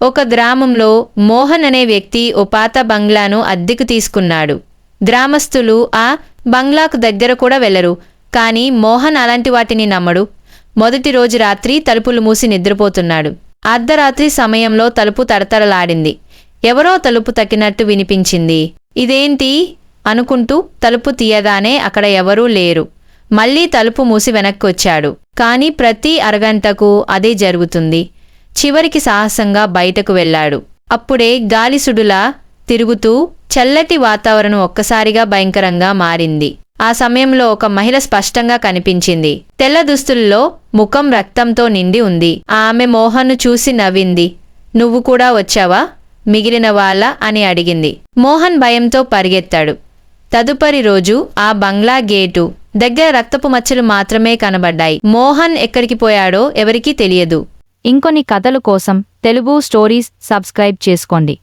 ఒక గ్రామంలో మోహన్ అనే వ్యక్తి ఓ పాత బంగ్లాను అద్దెకు తీసుకున్నాడు. గ్రామస్తులు ఆ బంగ్లాకు దగ్గర కూడా వెళ్లరు. కానీ మోహన్ అలాంటి వాటిని నమ్మడు. మొదటి రోజు రాత్రి తలుపులు మూసి నిద్రపోతున్నాడు. అర్ధరాత్రి సమయంలో తలుపు తడతడలాడింది. ఎవరో తలుపు తక్కినట్టు వినిపించింది. ఇదేంటి అనుకుంటూ తలుపు తీయగానే అక్కడ ఎవరూ లేరు. మళ్లీ తలుపు మూసి వెనక్కొచ్చాడు. కాని ప్రతి అరగంటకు అదే జరుగుతుంది. చివరికి సాహసంగా బయటకు వెళ్లాడు. అప్పుడే గాలిసుడులా తిరుగుతూ చల్లటి వాతావరణం ఒక్కసారిగా భయంకరంగా మారింది. ఆ సమయంలో ఒక మహిళ స్పష్టంగా కనిపించింది. తెల్ల దుస్తుల్లో ముఖం రక్తంతో నిండి ఉంది. ఆమె మోహన్ను చూసి నవ్వింది. నువ్వు కూడా వచ్చావా మిగిలిన వాళ్ళ అని అడిగింది. మోహన్ భయంతో పరిగెత్తాడు. తదుపరి రోజు ఆ బంగ్లా గేటు దగ్గర రక్తపు మచ్చలు మాత్రమే కనబడ్డాయి. మోహన్ ఎక్కడికి పోయాడో ఎవరికీ తెలియదు. ఇంకొన్ని కథలు కోసం తెలుగు స్టోరీస్ సబ్స్క్రైబ్ చేసుకోండి.